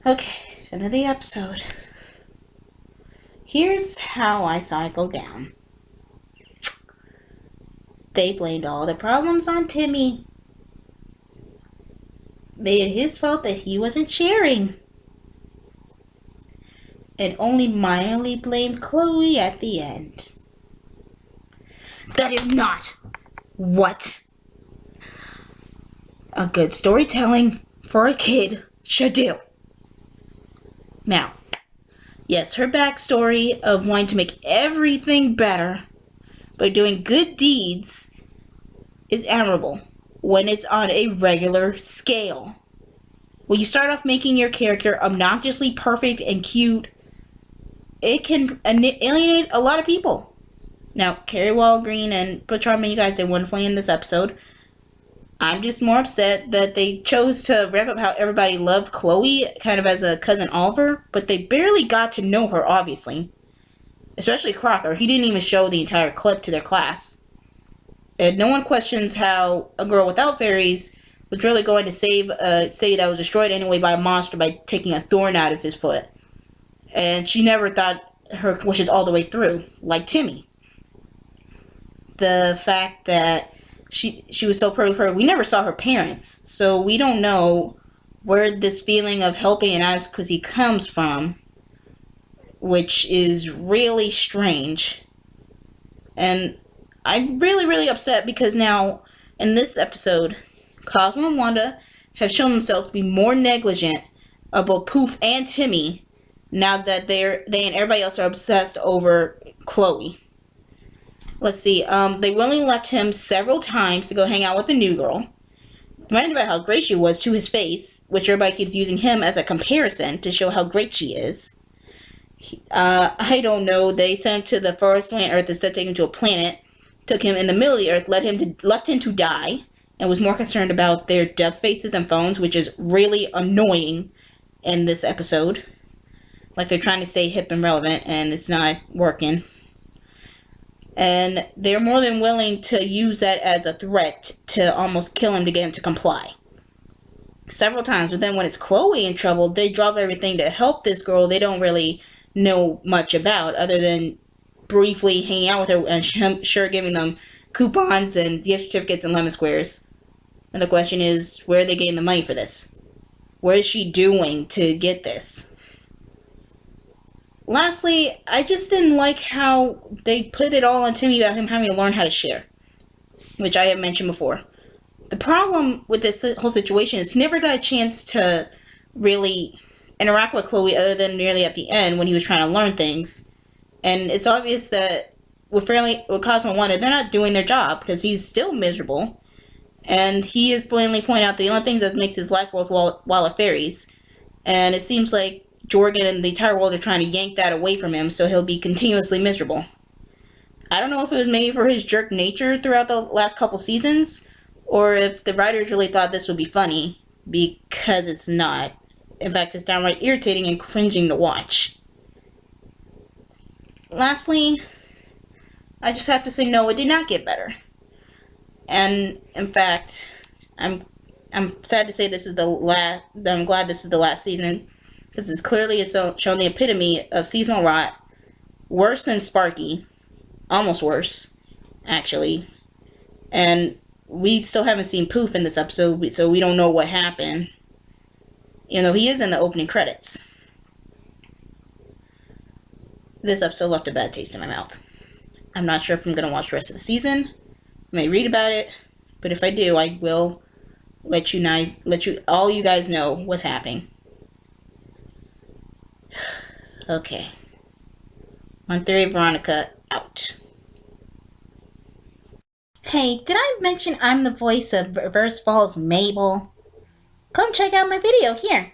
Okay, end of the episode. Here's how I saw it go down. They blamed all the problems on Timmy. Made it his fault that he wasn't sharing. And only minorly blamed Chloe at the end. That is not what a good storytelling for a kid should do. Now, yes, her backstory of wanting to make everything better by doing good deeds is admirable when it's on a regular scale. When you start off making your character obnoxiously perfect and cute, it can alienate a lot of people. Now, Carrie Walgreen and Butch Hartman, you guys did wonderfully in this episode. I'm just more upset that they chose to wrap up how everybody loved Chloe, kind of as a cousin Oliver, but they barely got to know her, obviously. Especially Crocker. He didn't even show the entire clip to their class. And no one questions how a girl without fairies was really going to save a city that was destroyed anyway by a monster by taking a thorn out of his foot. And she never thought her wishes all the way through, like Timmy. The fact that she was so perfect for her, we never saw her parents, so we don't know where this feeling of helping an inadequacy comes from, which is really strange. And I'm really upset because now, in this episode, Cosmo and Wanda have shown themselves to be more negligent of both Poof and Timmy now that they and everybody else are obsessed over Chloe. Let's see, they willingly left him several times to go hang out with the new girl. Reminded about how great she was to his face, which everybody keeps using him as a comparison to show how great she is. I don't know, they sent him to the farthest planet Earth instead of taking him to a planet, took him in the middle of the Earth, left him to die, and was more concerned about their duck faces and phones, which is really annoying in this episode. Like they're trying to stay hip and relevant, and it's not working. And they're more than willing to use that as a threat to almost kill him to get him to comply. Several times, but then when it's Chloe in trouble, they drop everything to help this girl they don't really know much about, other than briefly hanging out with her and sure giving them coupons and gift certificates and lemon squares. And the question is, where are they getting the money for this? What is she doing to get this? Lastly, I just didn't like how they put it all on Timmy about him having to learn how to share, which I have mentioned before. The problem with this whole situation is he never got a chance to really interact with Chloe other than nearly at the end when he was trying to learn things. And it's obvious that with Cosmo and Wanda, they're not doing their job because he's still miserable. And he is blatantly pointing out the only thing that makes his life worthwhile are fairies. And it seems like Jorgen and the entire world are trying to yank that away from him, so he'll be continuously miserable. I don't know if it was maybe for his jerk nature throughout the last couple seasons, or if the writers really thought this would be funny, because it's not. In fact, it's downright irritating and cringing to watch. Lastly, I just have to say no, it did not get better. And in fact, I'm sad to say this is the last. I'm glad this is the last season. Because it's clearly shown the epitome of seasonal rot. Worse than Sparky. Almost worse, actually. And we still haven't seen Poof in this episode, so we don't know what happened. Even though he is in the opening credits. This episode left a bad taste in my mouth. I'm not sure if I'm going to watch the rest of the season. I may read about it. But if I do, I will let all you guys know what's happening. Okay. On Theory Veronica, out. Hey, did I mention I'm the voice of Reverse Falls Mabel? Come check out my video here.